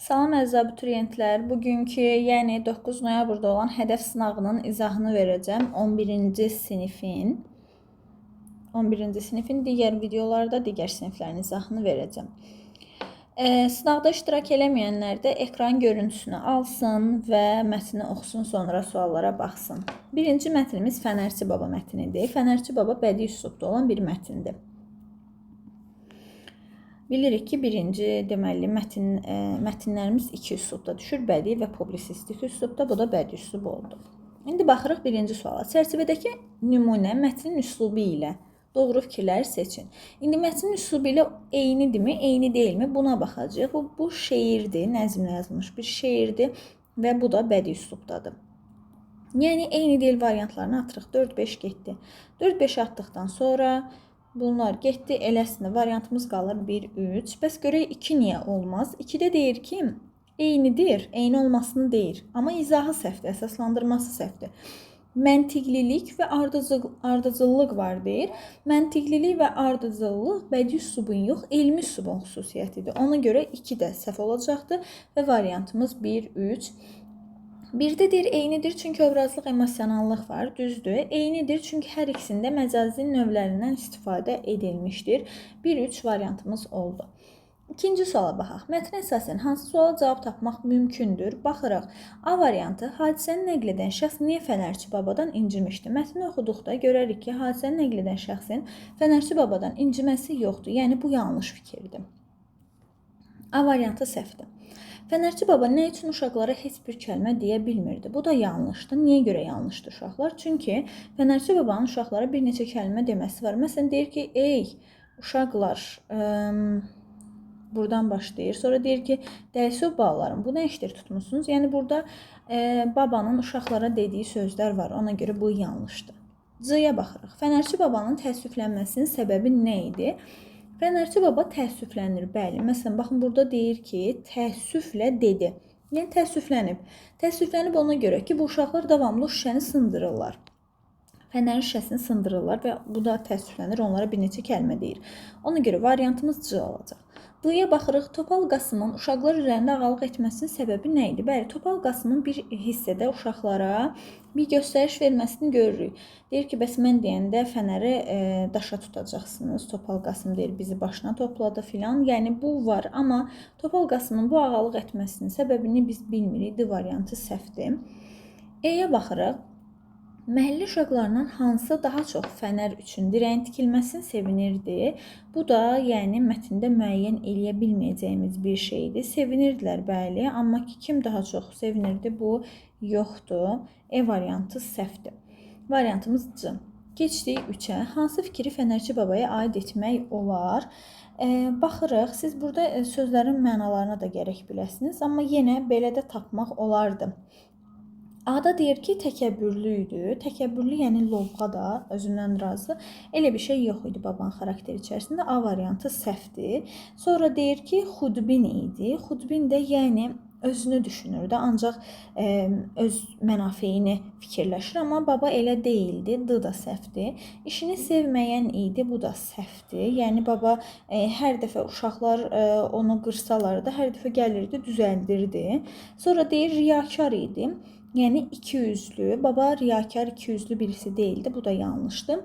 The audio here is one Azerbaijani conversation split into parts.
Salam əziz abituriyentlər. Bugünkü, yəni 9 noyabrda olan hədəf sınağının izahını verəcəm. 11-ci sinifin digər videolarda digər siniflərin izahını verəcəm. Sınavda iştirak eləməyənlər də ekran görüntüsünü alsın və mətni oxusun, sonra suallara baxsın. Birinci mətnimiz Fənərçi Baba mətnidir. Fənərçi Baba bədii üslubda olan bir mətndir. Bilirik ki, birinci deməli mətnlərimiz iki üslubda düşür. Bədii və publisistik üslubda, bu da bədii üslub oldu. İndi baxırıq birinci suala. Çərçivədəki nümunə mətnin üslubu ilə doğru fikirləri seçin. İndi mətnin üslubu ilə eynidirmi, eyni deyilmi? Buna baxacağıq. Bu şeirdir, nəzmlə yazılmış bir şeirdir və bu da bədii üslubdadır. Yəni eyni deyil variantlarını atırıq. 4-5 getdi. 4-5 atdıqdan sonra bunlar getdi, eləsinə variantımız qalır 1-3. Bəs görək 2 niyə olmaz? 2-də deyir ki, eynidir, eyni olmasını deyir. Amma izahı səhvdir, əsaslandırması səhvdir. Məntiqlilik və ardıcıllıq var deyir. Məntiqlilik və ardıcıllıq bədii üslubun yox, elmi üslubun xüsusiyyətidir. Ona görə 2 də səhv olacaqdır və variantımız 1-3. Birdə deyir eynidir çünki obrazlıq, emosionallıq var, düzdür. Eynidir çünki hər ikisində məcazi növlərindən istifadə edilmişdir. 1-3 variantımız oldu. İkinci suala baxaq. Mətnə əsasən hansı suala cavab tapmaq mümkündür? Baxırıq. A variantı, hadisəni nəql edən şəxs niyə Fənərçi Babadan incimişdi? Mətni oxuduqda görərik ki, hadisəni nəql edən şəxsin Fənərçi Babadan inciməsi yoxdur. Yəni, bu yanlış fikirdir. A variantı səhvdir. Fənərçi Baba nə üçün uşaqlara heç bir kəlmə deyə bilmirdi? Bu da yanlışdır. Niyə görə yanlışdır uşaqlar? Çünki Fənərçi Babanın uşaqlara bir neçə kəlmə deməsi var. Məsələn, deyir ki, ey uşaqlar, buradan başlayır. Sonra deyir ki, dəlisov balalarım, bu nə işdir tutmusunuz? Yəni, burada babanın uşaqlara dediyi sözlər var. Ona görə bu yanlışdır. C-yə baxırıq. Fənərçi Babanın təəssüflənməsinin səbəbi nə idi? Fənərçi Baba təəssüflənir, bəli. Məsələn, baxın, burada deyir ki, təəssüflə dedi. Yəni, təəssüflənib. Təəssüflənib ona görə ki, bu uşaqlar davamlı şüşəni sındırırlar. Fənərin şüşəsini sındırırlar və bu da təəssüflənir, onlara bir neçə kəlmə deyir. Ona görə variantımız C olacaq. B-yə baxırıq. Topal Qasımın uşaqlar üzərində ağalıq etməsinin səbəbi nə idi? Bəli, Topal Qasımın bir hissədə uşaqlara bir göstəriş verməsini görürük. Deyir ki, bəs mən deyəndə fənəri daşa tutacaqsınız. Topal Qasım deyir, bizi başına topladı filan. Yəni, bu var. Amma Topal Qasımın bu ağalıq etməsinin səbəbini biz bilmirik. D variantı səhvdir. E-yə baxırıq. Məhəllə uşaqlarından hansı daha çox fənər üçün dirəyin tikilməsini sevinirdi? Bu da, yəni, mətndə müəyyən eləyə bilməyəcəyimiz bir şeydir. Sevinirdilər, bəli, amma ki, kim daha çox sevinirdi? Bu yoxdur. E variantı səhvdir. Variantımız C. Keçdik 3-ə. Hansı fikri Fənərçi Babaya aid etmək olar? Baxırıq, siz burada sözlərin mənalarına da gərək biləsiniz, amma yenə belə də tapmaq olardı. A-da deyir ki, təkəbbürlü idi. Təkəbbürlü, yəni lovğa da, özündən razı. Elə bir şey yox idi babanın xarakteri içərisində. A variantı səhvdir. Sonra deyir ki, xudbin idi. Xudbin də, yəni, özünü düşünürdü, ancaq öz mənafeyini fikirləşir. Amma baba elə deyildi. D da səhvdir. İşini sevməyən idi. Bu da səhvdir. Yəni, baba hər dəfə uşaqlar onu qırsalar da, hər dəfə gəlirdi, düzəldirdi. Sonra deyir, riyakar idi. Yəni, ikiyüzlü. Baba riyakar, ikiyüzlü birisi deyildi. Bu da yanlışdır.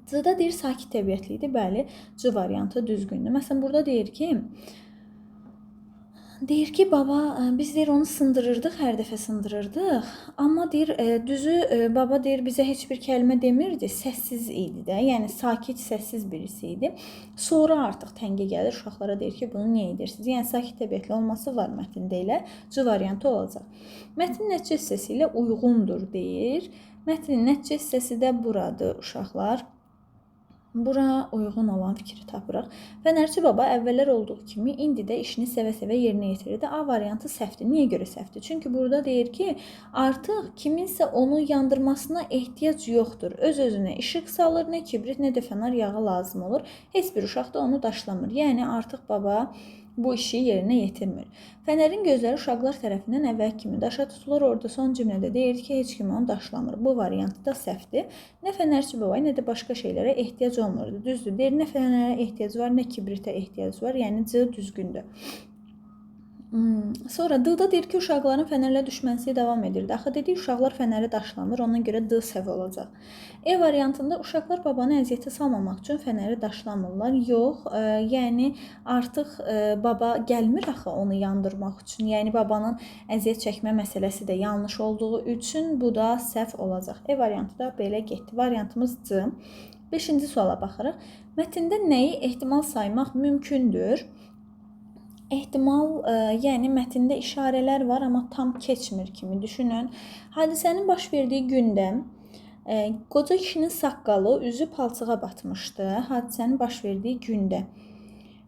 C-da deyir, sakit təbiətli idi. Bəli, C variantı düzgündür. Məsələn, burada deyir ki, baba, biz deyir, onu sındırırdıq, hər dəfə sındırırdıq. Amma deyir, düzü, baba deyir, bizə heç bir kəlmə demirdi, səssiz idi də. Yəni, sakit, səssiz birisi idi. Sonra artıq təngə gəlir, uşaqlara deyir ki, bunu niyə edirsiniz? Yəni, sakit təbiətli olması var mətndə elə. C variantı olacaq. Mətnin nəticə hissəsi ilə uyğundur, deyir. Mətnin nəticə hissəsi də buradır, uşaqlar. Bura uyğun olan fikri tapırıq. Fənərçi Baba əvvəllər olduğu kimi indi də işini sevə-sevə yerinə yetirirdi. A variantı səhvdir. Niyə görə səhvdir? Çünki burada deyir ki, artıq kiminsə onu yandırmasına ehtiyac yoxdur. Öz-özünə işıq salır, nə kibrit, nə də fənar yağı lazım olur. Heç bir uşaq da onu daşlamır. Yəni, artıq baba bu işi yerinə yetirmir. Fənərin gözləri uşaqlar tərəfindən əvvəl kimi daşa tutulur. Orada son cümlədə deyir ki, heç kim onu daşlamır. Bu variantı da səhvdir. Nə Fənərçi Babaya, nə də başqa şeylərə ehtiyac olmurdu. Düzdür. Deyir, nə fənərə ehtiyac var, nə kibritə ehtiyac var. Yəni, C düzgündür. Sonra D-da deyir ki, uşaqların fənərlə düşməsi davam edirdi. Axı dedik, uşaqlar fənəri daşlamır, ona görə D səhv olacaq. E variantında uşaqlar babanı əziyyətə salmamaq üçün fənəri daşlamırlar. Yox, yəni artıq baba gəlmir axı onu yandırmaq üçün. Yəni babanın əziyyət çəkmə məsələsi də yanlış olduğu üçün bu da səhv olacaq. E variantı da belə getdi. Variantımız C. 5-ci suala baxırıq. Mətndə nəyi ehtimal saymaq mümkündür? Ehtimal, yəni mətndə işarələr var, amma tam keçmir kimi düşünün. Hadisənin baş verdiyi gündə qoca kişinin saqqalı, üzü palçığa batmışdı. Hadisənin baş verdiyi gündə.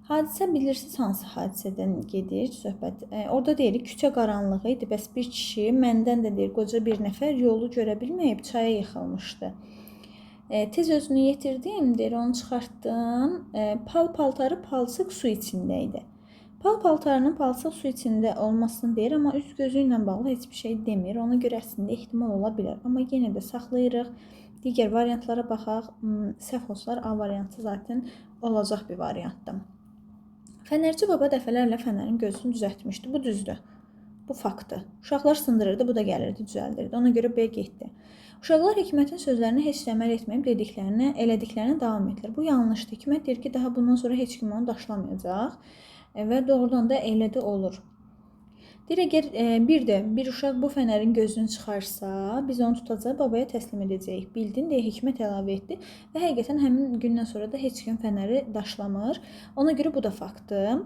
Hadisə bilirsiniz hansı hadisədən gedir söhbət. Orada deyirik küçə qaranlığı idi. Bəs bir kişi məndən də deyir qoca bir nəfər yolu görə bilməyib çaya yıxılmışdı. Tez özünü yetirdim, deyir onu çıxartdım. Paltarı palçıq su içində idi. Paltarının palçıq su içində olmasını deyir, amma üz gözü ilə bağlı heç bir şey demir. Ona görə əslində ehtimal ola bilər. Amma yenə də saxlayırıq. Digər variantlara baxaq. Səhv olsalar A variantı zaten olacaq bir variantdır. Fənərçi baba dəfələrlə fənərin gözünü düzəltmişdi. Bu düzdür. Bu faktdır. Uşaqlar sındırırdı, bu da gəlirdi, düzəldirdi. Ona görə B getdi. Uşaqlar Hikmətin sözlərinə heç əməl etməyib elədiklərinə davam etdilər. Bu yanlışdır. Hikmət deyir ki, daha bundan sonra heç kim onu daşlamayacaq. Və doğrudan da elə də olur. Deyir, əgər bir uşaq bu fənərin gözünü çıxarsa, biz onu tutacaq, babaya təslim edəcəyik. Bildin deyə Hikmət əlavə etdi və həqiqətən həmin gündən sonra da heç kim fənəri daşlamır. Ona görə bu da faktdır.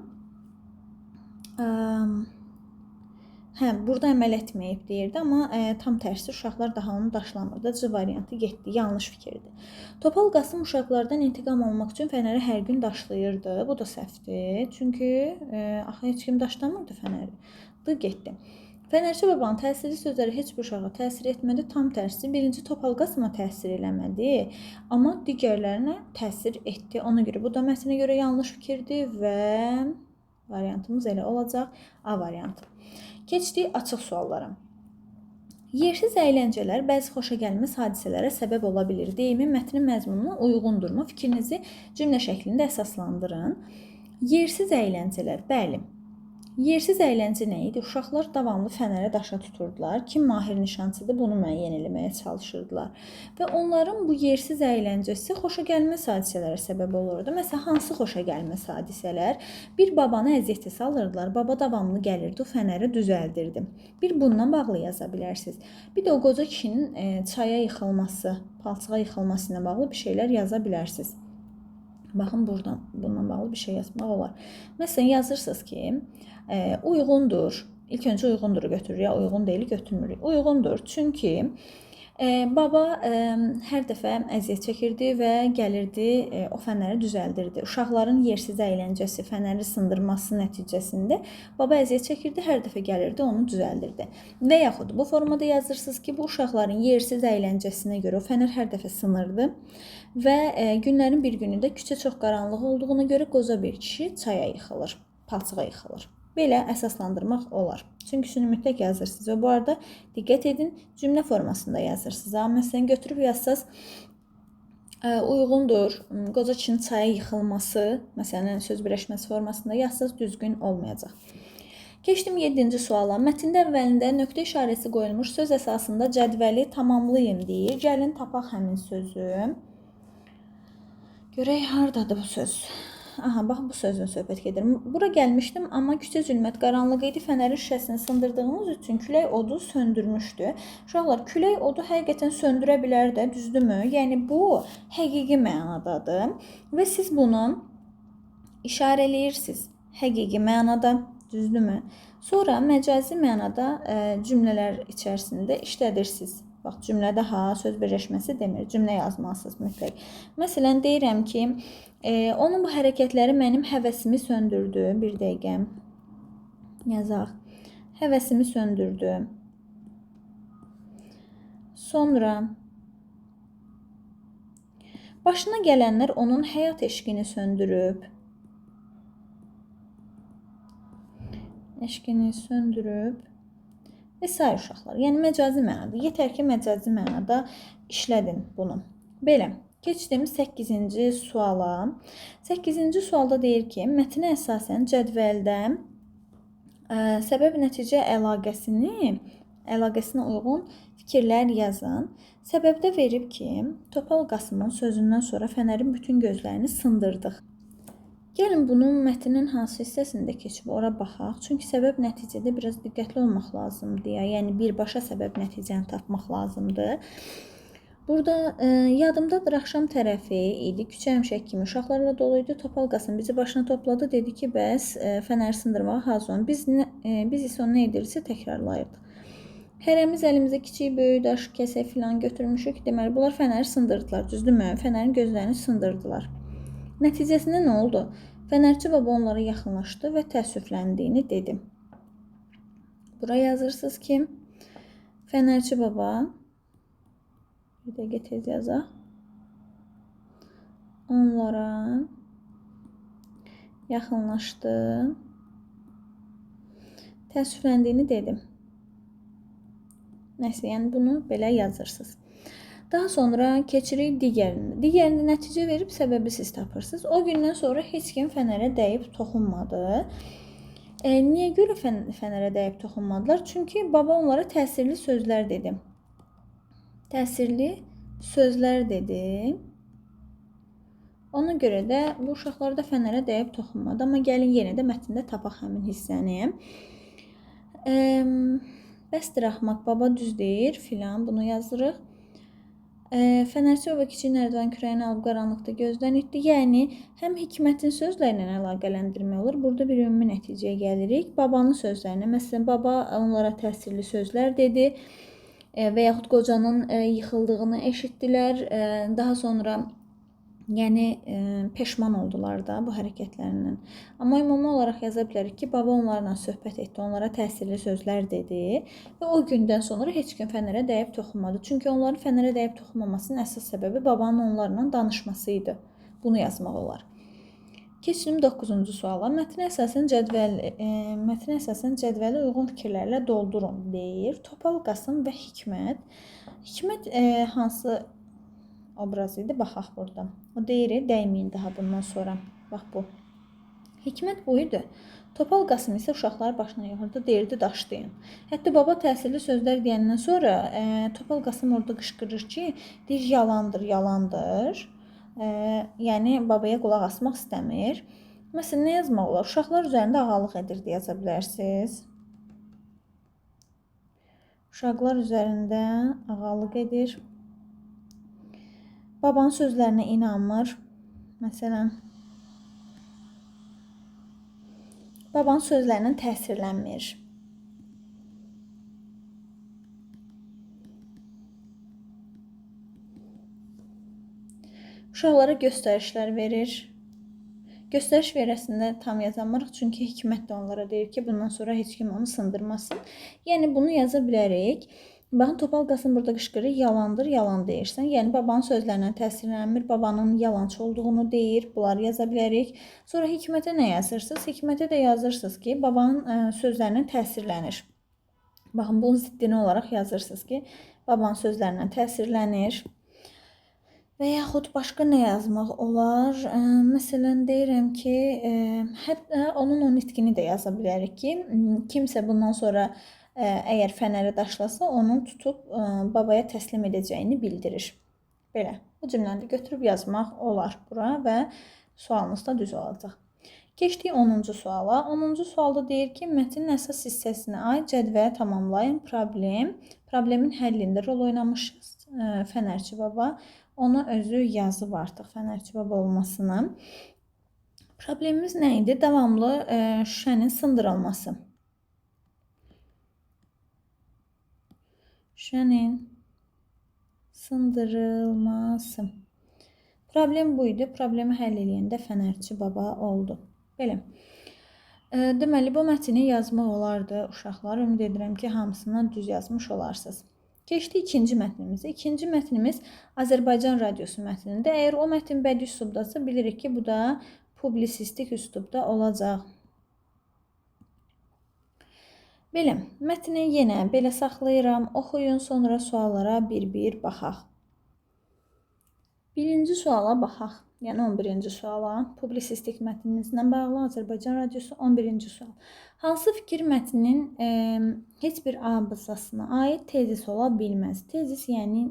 Burada əməl etməyib deyirdi, amma tam tərsi uşaqlar daha onu daşlamırdı. C variantı getdi, yanlış fikirdir. Topal Qasım uşaqlardan intiqam almaq üçün fənəri hər gün daşlayırdı. Bu da səhvdir. Çünki axı heç kim daşlamırdı fənəri. D getdi. Fənərçi babanın təsirli sözləri heç bir uşağa təsir etmədi. Tam tərsi. Birinci Topal Qasıma təsir eləmədi, amma digərlərinə təsir etdi. Ona görə bu da mətnə görə yanlış fikirdir və variantımız elə olacaq. A variantı. Keçdik açıq suallara. Yersiz əyləncələr bəzi xoşagəlməz hadisələrə səbəb ola bilir. Deyimin mətnin məzmununa uyğundurmu? Fikrinizi cümlə şəklində əsaslandırın. Yersiz əyləncələr, bəli. Yersiz əyləncə nə idi? Uşaqlar davamlı fənərə daşa tuturdular. Kim mahir nişançıdır, bunu müəyyən eləməyə çalışırdılar. Və onların bu yersiz əyləncəsi xoşagəlməz hadisələrə səbəb olurdu. Məsələn, hansı xoşagəlməz hadisələr? Bir babanı əziyyətə salırdılar. Baba davamlı gəlirdi, o fənəri düzəldirdi. Bir bununla bağlı yaza bilərsiniz. Bir də o qoca kişinin çaya yıxılması, palçığa yıxılması ilə bağlı bir şeylər yaza bilərsiniz. Baxın, buradan bununla bağlı bir şey yazmaq olar. Məsələn, yazırsınız ki, uyğundur. İlk öncə uyğunduru götürür, ya uyğun deyil götürmürük. Uyğundur, çünki baba hər dəfə əziyyət çəkirdi və gəlirdi, o fənəri düzəldirdi. Uşaqların yersiz əyləncəsi, fənəri sındırması nəticəsində baba əziyyət çəkirdi, hər dəfə gəlirdi, onu düzəldirdi. Və yaxud bu formada yazırsınız ki, bu uşaqların yersiz əyləncəsinə görə o fənər hər dəfə sınırdı və günlərin bir günündə küçə çox qaranlıq olduğuna görə qoca bir kişi çaya yıxılır, palçığa yıxılır. Belə əsaslandırmaq olar. Çünki mütləq yazırsınız. Və bu arada diqqət edin, cümlə formasında yazırsınız. Məsələn, götürüb yazsaz, uyğundur, qoca kişinin çaya yıxılması, məsələn, söz birləşməsi formasında yazsaz düzgün olmayacaq. Keçdim 7-ci suala. Mətndə əvvəlində nöqtə işarəsi qoyulmuş söz əsasında cədvəli tamamlayım deyir. Gəlin tapaq həmin sözü. Görək, hardadır bu söz? Aha, bax bu sözün söhbət gedir. Bura gəlmişdim, amma küçə zülmət qaranlıq idi. Fənərin şüşəsini sındırdığımız üçün külək odu söndürmüşdü. Uşaqlar, külək odu həqiqətən söndürə bilər də, düzdürmü? Yəni bu həqiqi mənadadır və siz bunu işarələyirsiniz. Həqiqi mənada, düzdürmü? Sonra məcazi mənada cümlələr içərisində işlədirsiniz. Bax, cümlədə söz birləşməsi demir. Cümlə yazmalısınız mütləq. Məsələn, deyirəm ki, onun bu hərəkətləri mənim həvəsimi söndürdü. Bir dəqiqə yazaq. Həvəsimi söndürdü. Sonra başına gələnlər onun həyat eşqini söndürüb. Eşqini söndürüb. Və sair uşaqlar. Yəni məcazi mənada. Yetər ki, məcazi mənada işlədin bunu. Belə. Keçdim 8-ci suala. 8-ci sualda deyir ki, mətnə əsasən cədvəldə Səbəb-nəticə əlaqəsinə uyğun fikirlər yazın. Səbəbdə verib ki, Topal Qasımın sözündən sonra Fənərin bütün gözlərini sındırdıq. Gəlin bunun mətnin hansı hissəsində keçib ora baxaq. Çünki səbəb-nəticədə biraz diqqətli olmaq lazımdır. Yəni birbaşa səbəb-nəticəni tapmaq lazımdır. Burada yadımdadır, axşam tərəfi idi, küçə həmişə kimi uşaqlarla dolu idi. Topal Qasım bizi başına topladı, dedi ki, bəs fənəri sındırmağa hazır olun. Biz isə onu nə edirsə təkrarlayırdıq. Hərəmiz əlimizə kiçik, böyük daş, kəsək filan götürmüşük. Deməli, bunlar fənəri sındırdılar, düzdürmü? Fənərin gözlərini sındırdılar. Nəticəsində nə oldu? Fənərçi baba onlara yaxınlaşdı və təəssüfləndiyini dedi. Bura yazırsınız ki, Fənərçi baba, bir dəqiqə tez yazaq, onlara yaxınlaşdı, təəssüfləndiyini dedim. Nəsə, yəni bunu belə yazırsınız. Daha sonra keçirik digərində. Digərində nəticə verib səbəbi siz tapırsınız. O gündən sonra heç kim fənərə dəyib toxunmadı. Niyə görə fənərə dəyib toxunmadılar? Çünki baba onlara təsirli sözlər dedi. Təsirli sözlər dedi. Ona görə də bu uşaqlar da fənərə dəyib toxunmadı. Amma gəlin yenə də mətndə tapaq həmin hissəni. Bəsdir axmaq, baba düz deyir filan, bunu yazırıq. Fənərçi baba kiçik nərdivan kürəyini alıb qaranlıqda gözdən itdi. Yəni, həm Hikmətin sözlərlə əlaqələndirmək olur. Burada bir ümumi nəticəyə gəlirik. Babanın sözlərinə, məsələn, baba onlara təsirli sözlər dedi və yaxud qocanın yıxıldığını eşitdilər. Daha sonra peşman oldular da bu hərəkətlərindən. Amma ümumi olaraq yaza bilərik ki, baba onlarla söhbət etdi, onlara təsirli sözlər dedi və o gündən sonra heç kim fənərə dəyib toxunmadı. Çünki onların fənərə dəyib toxunmamasının əsas səbəbi babanın onlarla danışması idi. Bunu yazmaq olar. Keçirim 9-cu suala. Mətnə əsasən cədvələ uyğun fikirlərlə doldurun deyir. Topal Qasım və Hikmət. Hikmət hansı obraz idi? Baxaq burada. O deyir, dəyməyin daha bundan sonra. Bax bu. Hikmət bu idi. Topal Qasım isə uşaqları başına yığırdı, deyirdi daşlayın. Hətta baba təsirli sözlər deyəndən sonra Topal Qasım orada qışqırır ki, deyir yalandır, yalandır. Yəni babaya qulaq asmaq istəmir. Məsələn, nə yazmaq olar? Uşaqlar üzərində ağalıq edirdi yaza bilərsiniz. Uşaqlar üzərində ağalıq edir. Babanın sözlərinə inanmır. Məsələn, babanın sözlərindən təsirlənmir. Uşaqlara göstərişlər verir. Göstəriş verəsində tam yazamırıq, çünki Hikmət də onlara deyir ki, bundan sonra heç kim onu sındırmasın. Yəni, bunu yaza bilərik. Baxın, Topal Qasım burada qışqırır, yalandır, yalan deyirsən. Yəni, babanın sözlərindən təsirlənmir, babanın yalançı olduğunu deyir. Bunları yaza bilərik. Sonra Hikmətə nə yazırsınız? Hikmətə də yazırsınız ki, babanın sözlərindən təsirlənir. Baxın, bunun ziddini olaraq yazırsınız ki, babanın sözlərindən təsirlənir. Və yaxud başqa nə yazmaq olar? Məsələn, deyirəm ki, hətta onun nitqini də yaza bilərik ki, kimsə bundan sonra əgər fənəri daşlasa, onu tutub babaya təslim edəcəyini bildirir. Belə, bu cümləni götürüb yazmaq olar bura və sualınız da düz olacaq. Keçdik 10-cu suala. 10-cu sualda deyir ki, mətnin əsas hissəsinə aid cədvələ tamamlayın. Problemin həllində rol oynamışız Fənərçi baba. Onu özü yazıb artıq Fənərçi baba olmasını. Problemimiz nə idi? Davamlı şüşənin sındırılması. Şüşənin sındırılması. Problem bu idi. Problemi həll edəndə Fənərçi baba oldu. Belə. Deməli, bu mətni yazmaq olardı uşaqlar. Ümid edirəm ki, hamısından düz yazmış olarsınız. Keçdi ikinci mətnimizə. İkinci mətnimiz Azərbaycan radiosu mətnində. Əgər o mətn bədii üslubdasa, bilirik ki, bu da publisistik üslubda olacaq. Belə, mətni yenə belə saxlayıram. Oxuyun, sonra suallara bir-bir baxaq. Birinci suala baxaq. Yəni 11-ci suala. Publisistik mətninizlə bağlı Azərbaycan Radiosu 11-ci sual. Hansı fikir mətnin heç bir abzasına aid tezis ola bilməz? Tezis yəni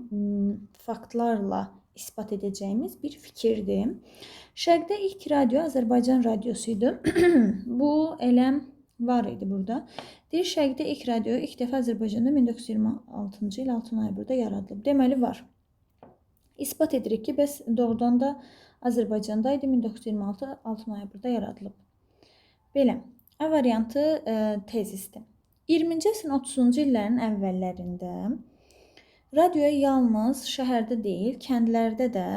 faktlarla isbat edəcəyimiz bir fikirdir. Şərqdə ilk radio Azərbaycan radiosu idi. Bu elə var idi burada. Deyir, Şərqdə ilk radio ilk dəfə Azərbaycanda 1926-cı il 6 noyabrda yaradılıb. Deməli var. İsbat edirik ki, bəs doğrudan da Azərbaycanda idi, 1926 6 noyabrda yaradılıb. Belə, A variantı tezisdir. 20-ci əsrin 30-cu illərin əvvəllərində radioya yalnız şəhərdə deyil, kəndlərdə də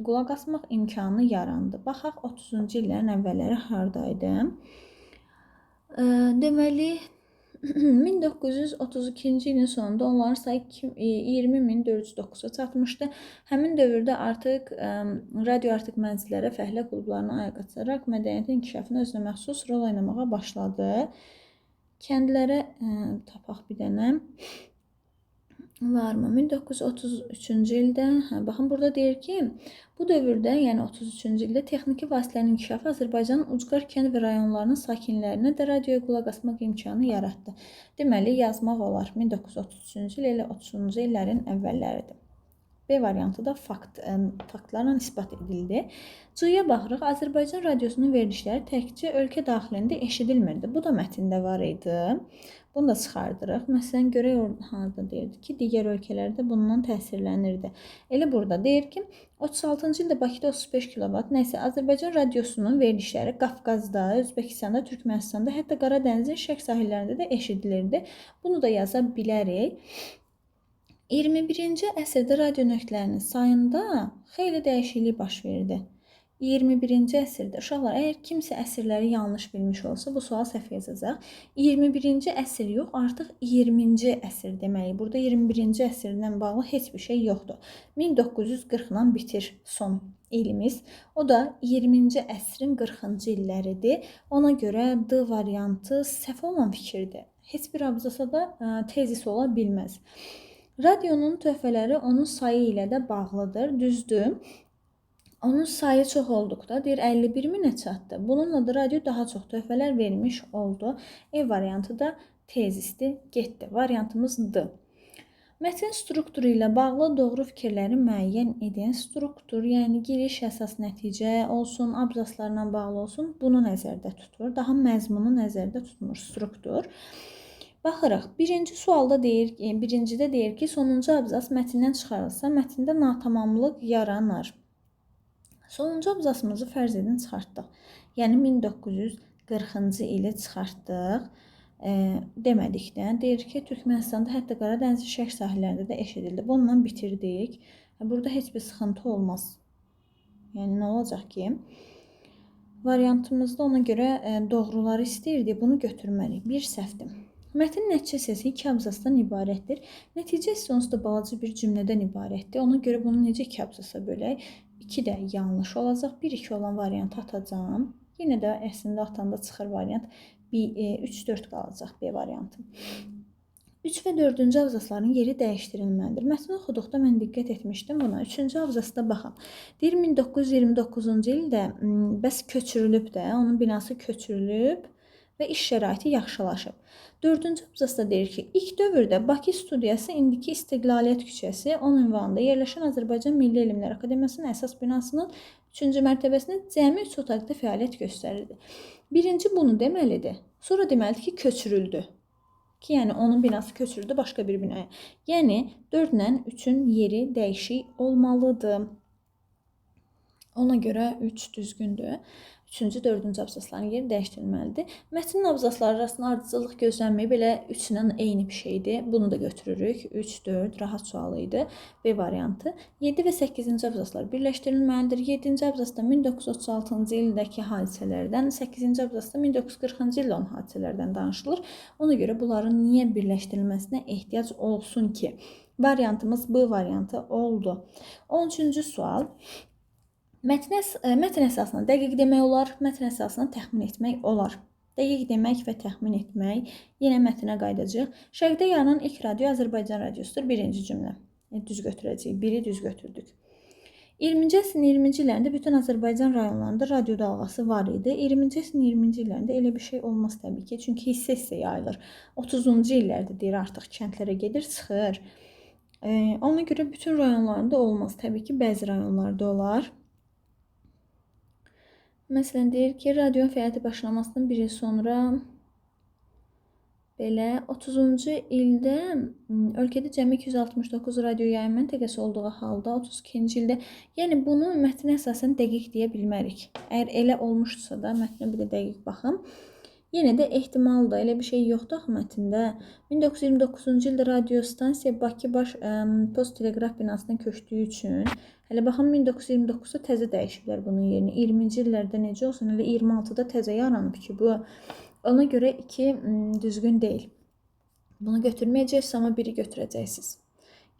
qulaq asmaq imkanı yarandı. Baxaq 30-cu illərin əvvəlləri hardaydı? Deməli 1932-ci ilin sonunda onların sayı 20.409-a çatmışdı. Həmin dövrdə artıq radio mənzillərə, fəhlə klublarına ayaq açaraq mədəniyyətin inkişafına özünə məxsus rol oynamağa başladı. Kəndlərə tapaq bir dənə varmı? 1933-cü ildə, baxın burada deyir ki, bu dövrdə, yəni 33-cü ildə texniki vasitələrin inkişafı Azərbaycanın ucqar kənd və rayonlarının sakinlərinə də radioya qulaq asmaq imkanı yaratdı. Deməli, yazmaq olar. 1933-cü il ilə 30-cu illərin əvvəlləridir. B variantı da faktlarla isbat edildi. C-yə baxırıq. Azərbaycan radiosunun verilişləri təkcə ölkə daxilində eşidilmirdi. Bu da mətndə var idi. Bunu da çıxardırıq. Məsələn, görək harada deyirdi ki, digər ölkələrdə bundan təsirlənirdi. Elə burada deyir ki, 36-cı ildə Bakıda 35 kilovat, nəsə Azərbaycan radiosunun verilişləri Qafqazda, Özbəkistanda, Türkmənistanda, hətta Qaradənizin şərq sahillərində də eşidilirdi. Bunu da yaza bilərik. 21-ci əsrdə radio nöqtələrinin sayında xeyli dəyişiklik baş verdi. 21-ci əsrdə, uşaqlar, əgər kimsə əsrləri yanlış bilmiş olsa, bu sual səhv yazacaq. 21-ci əsr yox, artıq 20-ci əsr deməli. Burada 21-ci əsrlə bağlı heç bir şey yoxdur. 1940-la bitir son ilimiz. O da 20-ci əsrin 40-cı illəridir. Ona görə D variantı səhv olan fikirdir. Heç bir abzasada tezis ola bilməz. Radionun töhfələri onun sayı ilə də bağlıdır, düzdür. Onun sayı çox olduqda, deyir 51 minə çatdı. Bununla da radio daha çox töhfələr vermiş oldu. E variantı da tezisdir, getdi. Variantımız D. Mətn strukturu ilə bağlı doğru fikirləri müəyyən edin. Struktur, yəni giriş, əsas, nəticə olsun, abzaslarla bağlı olsun, bunu nəzərdə tutur. Daha məzmunu nəzərdə tutmur struktur. Baxırıq, birincidə deyir ki, sonuncu abzas mətndən çıxarılsa, mətndə natamamlıq yaranır. Sonuncu abzasımızı fərz edin çıxartdıq. Yəni 1940-cı ili çıxartdıq. Demədikdən deyir ki, Türkmənistanda, hətta Qaradənizin şərq sahillərində də eşidildi. Bununla bitirdik. Burada heç bir sıxıntı olmaz. Yəni nə olacaq ki, variantımızda ona görə doğruları istəyirdi. Bunu götürməliyik. Bir səhvdir. Mətnin nəticə hissəsi 2 abzasdan ibarətdir. Nəticə hissəsi onsuz da balaca bir cümlədən ibarətdir. Ona görə bunu necə 2 abzasa bölək? 2 də yanlış olacaq. 1-2 olan variantı atacağım. Yenə də əslində atanda çıxır variant. 3-4 qalacaq B variantı. 3 və 4-cü abzasların yeri dəyişdirilməlidir. Mətni oxuduqda mən diqqət etmişdim buna. 3-cü abzasda baxın. Deyir 1929-cu ildə bəs köçürülüb də, onun binası köçürülüb və iş şəraiti yaxşılaşıb. 4-cü abzasda deyir ki, ilk dövrdə Bakı studiyası indiki İstiqlaliyyət küçəsi 10 ünvanında yerləşən Azərbaycan Milli Elmlər Akademiyasının əsas binasının 3-cü mərtəbəsində cəmi 3 otaqda fəaliyyət göstərirdi. Birinci bunu deməlidir. Sonra deməlidir ki, köçürüldü. Ki, yəni onun binası köçürüldü başqa bir binaya. Yəni 4 ilə 3-ün yeri dəyişik olmalıdır. Ona görə 3 düzgündür. 3-cü, 4-cü abzasların yeri dəyişdirilməlidir. Mətnin abzasları arasında ardıcıllıq gözlənməyib, belə 3 ilə eyni bir şeydir. Bunu da götürürük. 3, 4 rahat sualı idi. B variantı. 7 və 8-ci abzaslar birləşdirilməlidir. 7-ci abzasda 1936-cı ildəki hadisələrdən, 8-ci abzasda 1940-cı ildə olan hadisələrdən danışılır. Ona görə bunların niyə birləşdirilməsinə ehtiyac olsun ki? Variantımız B variantı oldu. 13-cü sual. Mətn əsasına dəqiq demək olar, mətn əsasına təxmin etmək olar. Dəqiq demək və təxmin etmək. Yenə mətnə qayıdacağıq. Şərqdə yaranan ilk radio Azərbaycan radiosudur. Birinci cümlə. Düz götürəcəyik. Biri düz götürdük. 20-ci əsrin 20-ci illərində bütün Azərbaycan rayonlarında radio dalğası var idi. 20-ci əsrin 20-ci illərində elə bir şey olmaz təbii ki, çünki hissə-hissə yayılır. 30-cu illərdə deyir artıq kəndlərə gedir, çıxır. Ona görə bütün rayonlarında olmaz. Təbii ki, bəzi rayonlarda olar. Məsələn, deyir ki, radio fəaliyyəti başlamasından bir il sonra belə 30-cu ildə ölkədə cəmi 269 radio yayım məntəqəsi olduğu halda 32-ci ildə, yəni bunu mətnə əsasən dəqiq deyə bilmərik. Əgər elə olmuşsa da mətnə bir də dəqiq baxım. Yenə də ehtimaldır, elə bir şey yoxdur axı mətndə. 1929-cu ildə radio stansiya Bakı Baş Post Teleqraf binasından köçdüyü üçün, hələ baxın 1929-da təzə dəyişiblər bunun yerini. 20-ci illərdə necə olsun, elə 26-da təzə yaranıb ki bu. Ona görə iki düzgün deyil. Bunu götürməyəcəksiniz, amma biri götürəcəksiniz.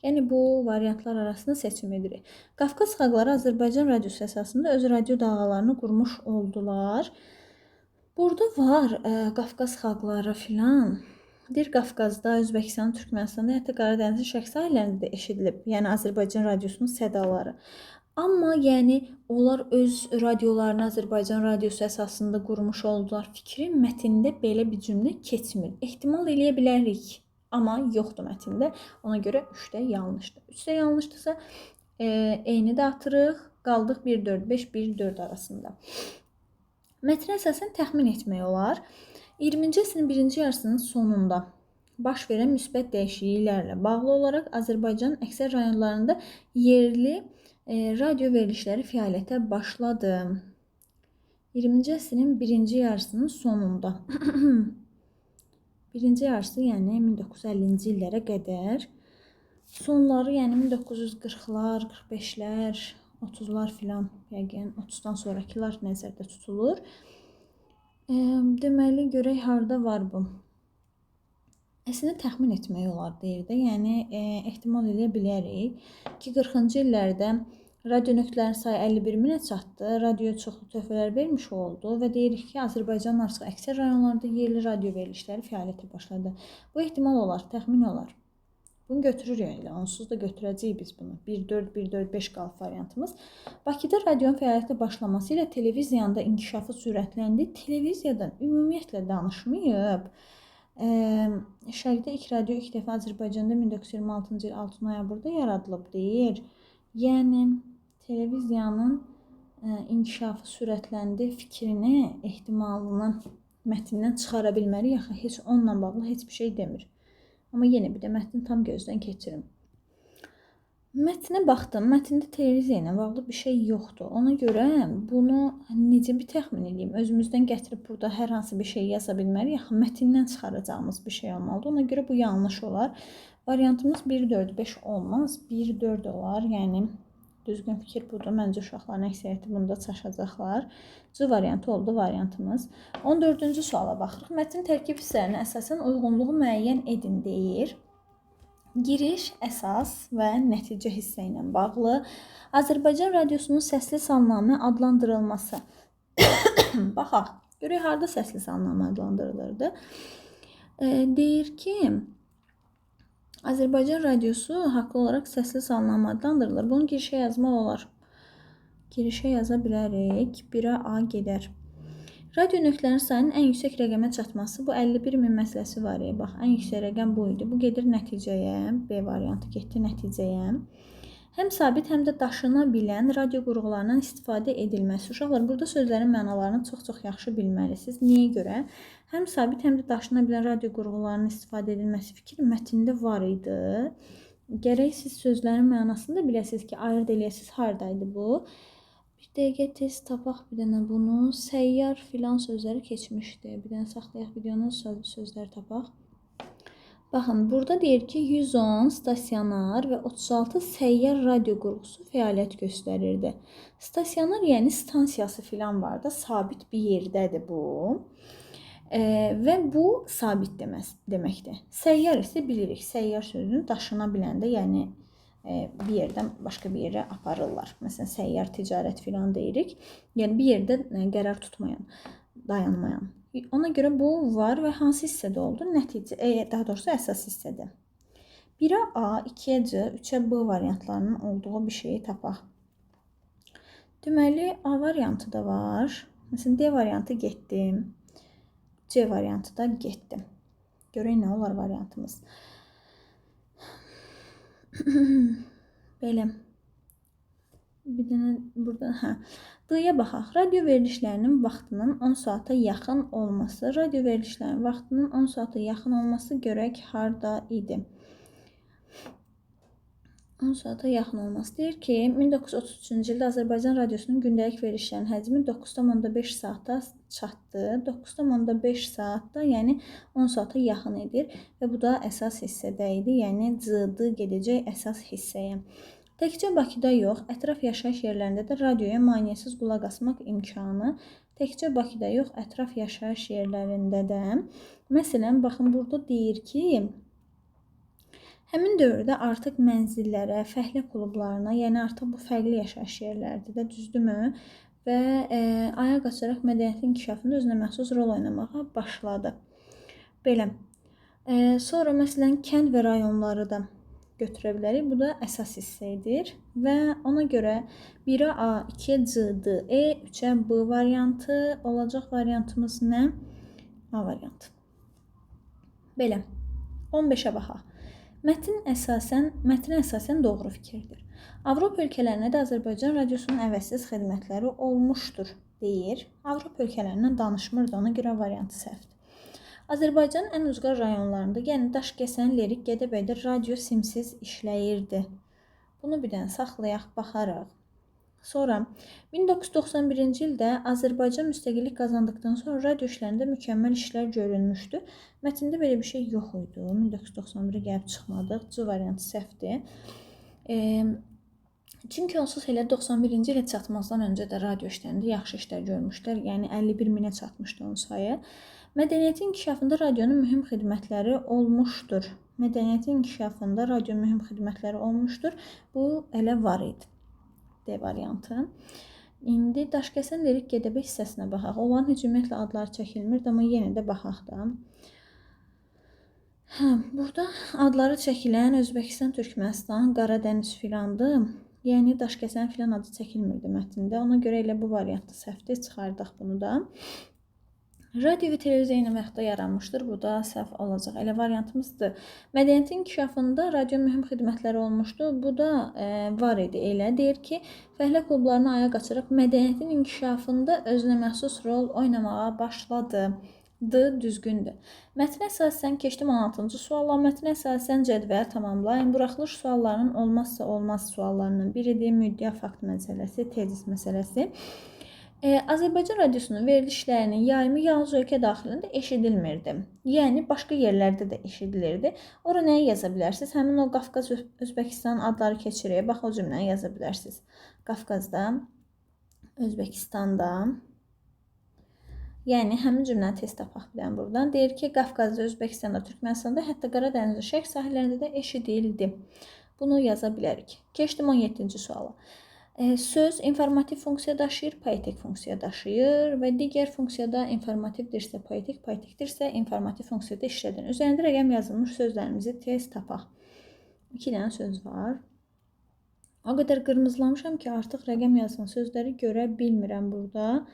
Yəni bu variantlar arasında seçim edirik. Qafqaz xalqları Azərbaycan radiosu əsasında öz radio dalğalarını qurmuş oldular. Burada var Qafqaz xalqları filan. Deyir Qafqazda, Özbəkistan, Türkmənistanda, hətta Qaradənizin şərq sahillərində də eşidilib. Yəni Azərbaycan radiosunun sədaları. Amma yəni onlar öz radiolarını Azərbaycan radiosu əsasında qurmuş oldular. Fikrin mətndə belə bir cümlə keçmir. Ehtimal eləyə bilərik, amma yoxdur mətndə. Ona görə 3-də yanlışdır. 3-də yanlışdırsa eyni də atırıq. Qaldıq 1-4-5, 1-4 arasında. Mətnə əsasən təxmin etmək olar. 20-ci əsrin birinci yarısının sonunda baş verən müsbət dəyişikliklərlə bağlı olaraq Azərbaycanın əksər rayonlarında yerli radio verilişləri fəaliyyətə başladı. 20-ci əsrin birinci yarısının sonunda. Birinci yarısı, yəni 1950-ci illərə qədər. Sonları, yəni 1940-lar, 45-lər, 30-lar filan, yəqin 30-dan sonrakılar nəzərdə tutulur. Deməli, görək harda var bu. Əslində təxmin etmək olar deyir də, yəni ehtimal edə bilərik ki, 40-cı illərdə radio nöqtələrin sayı 51 minə çatdı, radio çoxlu töhfələr vermiş oldu və deyirik ki, Azərbaycanın artıq əksər rayonlarında yerli radio verilişləri fəaliyyətə başladı. Bu ehtimal olar, təxmin olar. Bunu götürürük elə, onsuz da götürəcəyik biz bunu. 1-4, 1-4-5 qalıb variantımız. Bakıda radionun fəaliyyətə başlaması ilə televiziyanın inkişafı sürətləndi. Televiziyadan ümumiyyətlə danışmayıb. Şərqdə ilk radio ilk dəfə Azərbaycanda 1926-cı il 6 noyabrda yaradılıb deyir. Yəni televiziyanın inkişafı sürətləndi fikrini, ehtimalını mətndən çıxara bilmərik. Yaxı heç onunla bağlı heç bir şey demir. Amma yenə bir də mətni tam gözdən keçirim. Mətnə baxdım. Mətndə televiziya ilə bağlı bir şey yoxdur. Ona görə bunu necə bir təxmin edeyim? Özümüzdən gətirib burada hər hansı bir şey yaza bilmərik. Yaxı mətndən çıxaracağımız bir şey olmalıdır. Ona görə bu yanlış olar. Variantımız 1-4-5 olmaz. 1-4 olar. Yəni düzgün fikir budur. Məncə uşaqların əksəriyyəti bunda çaşacaqlar. C variantı oldu variantımız. 14-cü suala baxırıq. Mətnin tərkib hissələrinə əsasən uyğunluğu müəyyən edin deyir. Giriş, əsas və nəticə hissə ilə bağlı. Azərbaycan radiosunun səsli salnamə adlandırılması. Baxaq, görək harda səsli salnamə adlandırılırdı. Deyir ki, Azərbaycan radiosu haqlı olaraq səsli salnamə adlandırılır. Bunu girişə yazmaq olar. Girişə yaza bilərik. 1-ə A gedər. Radio nöqtələrin sayının ən yüksək rəqəmə çatması, bu 51 min məsələsi var. Bax, ən yüksək rəqəm bu idi. Bu gedir nəticəyə. B variantı getdi nəticəyə. Həm sabit, həm də daşına bilən radio qurğularından istifadə edilməsi. Uşaqlar, burada sözlərin mənalarını çox-çox yaxşı bilməlisiniz. Niyə görə? Həm sabit, həm də daşına bilən radio qurğularının istifadə edilməsi fikri mətndə var idi. Gərək siz sözlərin mənasını da biləsiniz ki, ayırd eləyəsiniz hardaydı bu. Bir dəqiqə test tapaq bir dənə bunu. Səyyar filan sözləri keçmişdi. Bir dənə saxlayaq videonun sözləri tapaq. Baxın, burada deyir ki, 110 stasionar və 36 səyyar radio qurğusu fəaliyyət göstərirdi. Stasionar, yəni stansiyası filan var da, sabit bir yerdədir bu. Və bu sabit deməkdir. Səyyar isə bilirik. Səyyar sözünü daşına biləndə, yəni bir yerdən başqa bir yerə aparırlar. Məsələn, səyyar ticarət filan deyirik. Yəni bir yerdə qərar tutmayan, dayanmayan. Ona görə bu var və hansı hissədə oldu? Nəticə, daha doğrusu əsas hissədə. 1-ə A, 2-ə C, 3-ə B variantlarının olduğu bir şeyi tapaq. Deməli, A variantı da var. Məsələn, D variantı getdim. C variantı da getdim. Görək nə olar variantımız. Belə. Bir dənə burada, D-yə baxaq. Radio verilişlərinin vaxtının 10 saata yaxın olması. Radio verilişlərinin vaxtının 10 saata yaxın olması görək harda idi. 10 saata yaxın olması deyir ki, 1933-cü ildə Azərbaycan radiosunun gündəlik verilişlərinin həcmi 9,5 saata çatdı. 9,5 saatda, yəni 10 saata yaxın edir və bu da əsas hissədə idi, yəni CD gedəcək əsas hissəyə. Təkcə Bakıda yox, ətraf yaşayış yerlərində də radioya maneəsiz qulaq asmaq imkanı. Təkcə Bakıda yox, ətraf yaşayış yerlərində də. Məsələn, baxın, burada deyir ki, həmin dövrdə artıq mənzillərə, fəhlə klublarına, yəni artıq bu fərqli yaşayış yerləridir də, düzdürmü? Və ayaq açaraq mədəniyyətin inkişafında özünə məxsus rol oynamağa başladı. Belə. Sonra məsələn, kənd və rayonları da götürə bilərik. Bu da əsas hissədir və ona görə 1-ə A, 2-yə C, D, E, 3-ə B variantı olacaq. Variantımız nə? A variantı. Belə. 15-ə baxaq. Mətn əsasən doğru fikirdir. Avropa ölkələrində də Azərbaycan radiosunun əvəzsiz xidmətləri olmuşdur, deyir. Avropa ölkələrindən danışmırdı, ona görə variantı səhvdir. Azərbaycanın ən uzaq rayonlarında, yəni Daşkəsən, Lerik, Gədəbəydə radio simsiz işləyirdi. Bunu bir dənə saxlayaq, baxarıq. Sonra 1991-ci ildə Azərbaycan müstəqillik qazandıqdan sonra radio işlərində mükəmməl işlər görülmüşdü. Mətndə belə bir şey yox idi. 1991-ə gəlib çıxmadıq. C variantı səhvdir. Çünki onsuz elə 91-ci ilə çatmazdan öncə də radio işlərində yaxşı işlər görmüşlər. Yəni 51 minə çatmışdı onun sayı. Mədəniyyətin inkişafında radionun mühüm xidmətləri olmuşdur. Mədəniyyətin inkişafında radionun mühüm xidmətləri olmuşdur. Bu elə var idi. D variantı. İndi Daşkəsən, Lerik, Gədəbəy hissəsinə baxaq. Onların heç ümumiyyətlə adları çəkilmirdi, amma yenə də baxaq da. Burada adları çəkilən Özbəkistan, Türkmənistan, Qaradəniz filandır. Yəni Daşkəsən filan adı çəkilmirdi mətndə. Ona görə elə bu variantı səhvdir. Çıxardaq bunu da. Radio və televiziya eyni vaxtda yaranmışdır. Bu da səhv olacaq. Elə variantımızdır. Mədəniyyətin inkişafında radio mühüm xidmətləri olmuşdu. Bu da var idi. Elə deyir ki, fəhlə klublarına ayaq açaraq mədəniyyətin inkişafında özünə məxsus rol oynamağa başladı. D düzgündür. Mətnə əsasən keçdim 16-cı sualla. Mətnə əsasən cədvəl tamamlayın. Buraxılış suallarının olmazsa olmaz suallarından biridir. Müddəa fakt məsələsi, tezis məsələsi. Azərbaycan radiosunun verilişlərinin yayımı yalnız ölkə daxilində eşidilmirdi. Yəni, başqa yerlərdə də eşidilirdi. Ora nəyə yaza bilərsiniz? Həmin o Qafqaz, Özbəkistan adları keçirək. Bax, o cümləni yaza bilərsiniz. Qafqazda, Özbəkistanda. Yəni, həmin cümləni tez tapaq bilən buradan. Deyir ki, Qafqazda, Özbəkistanda, Türkmənistanda, hətta Qaradəniz və Şərq sahillərində də eşidildi. Bunu yaza bilərik. Keçdim 17-ci suala. Söz informativ funksiya daşıyır, poetik funksiya daşıyır və digər funksiyada informativdirsə poetik, poetikdirsə informativ funksiyada işlədin. Üzərində rəqəm yazılmış sözlərimizi tez tapaq. 2 dənə söz var. O qədər qırmızılamışam ki, artıq rəqəm yazılan sözləri görə bilmirəm burada.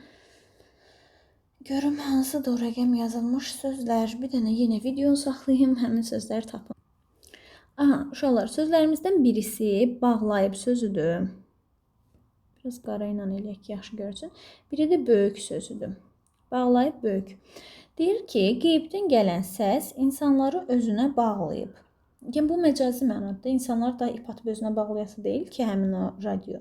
Görüm hansıdır o rəqəm yazılmış sözlər. Bir dənə yenə videonu saxlayayım, həmin sözləri tapım. Aha, uşaqlar, sözlərimizdən birisi bağlayıb sözüdür. Biraz qara ilə eləyək ki, yaxşı görsün. Biri də böyük sözüdür. Bağlayıb böyük. Deyir ki, qeybdən gələn səs insanları özünə bağlayıb. Yəni, bu məcazi mənadadır. İnsanlar da ip atıb özünə bağlayası deyil ki, həmin o radio.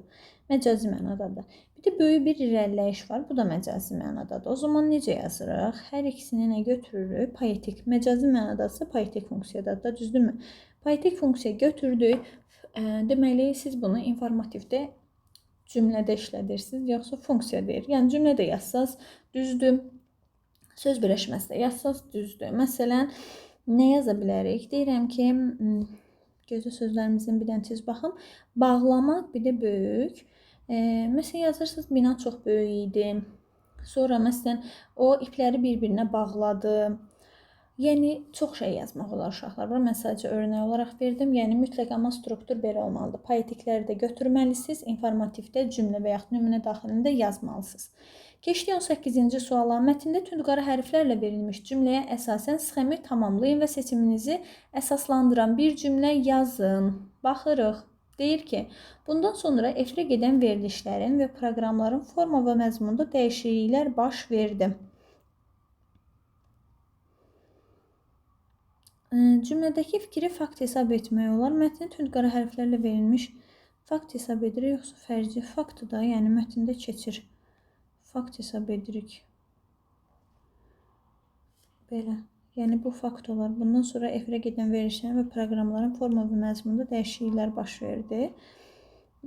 Məcazi mənadadır. Bir də böyük bir irəliləyiş var. Bu da məcazi mənadadır. O zaman necə yazırıq? Hər ikisini nə götürürük? Poetik. Məcazi mənadadırsa poetik funksiyadadır. Düzdürmü? Poetik funksiya götürdük. Deməli, siz bunu informativdə cümlədə işlədirsiniz, yoxsa funksiya deyir. Yəni, cümlədə yazsaz düzdür, söz birləşməsi də yazsaz düzdür. Məsələn, nə yaza bilərik? Deyirəm ki, gözə sözlərimizin bir dənə tez baxım. Bağlamaq bir də böyük. Məsələn, yazırsınız, bina çox böyük idi. Sonra, məsələn, o ipləri bir-birinə bağladı. Yəni çox şey yazmaq olar uşaqlar. Bura mən sadəcə örnək olaraq verdim. Yəni mütləq amma struktur belə olmalıdır. Poetikləri də götürməlisiniz, informativdə cümlə və yaxud nümunə daxilində yazmalısınız. Keçdik 18-ci suala. Mətndə tündqara hərflərlə verilmiş cümləyə əsasən sxemi tamamlayın və seçiminizi əsaslandıran bir cümlə yazın. Baxırıq. Deyir ki, bundan sonra efirə gedən verilişlərin və proqramların forma və məzmunda dəyişikliklər baş verdi. Cümlədəki fikri fakt hesab etmək olar. Mətni tündqara hərflərlə verilmiş fakt hesab edirik, yoxsa fərci faktdır da, yəni mətndə keçir. Fakt hesab edirik. Belə. Yəni bu fakt olar. Bundan sonra efirə gedən verilişlərin və proqramların forma və məzmunda dəyişikliklər baş verdi.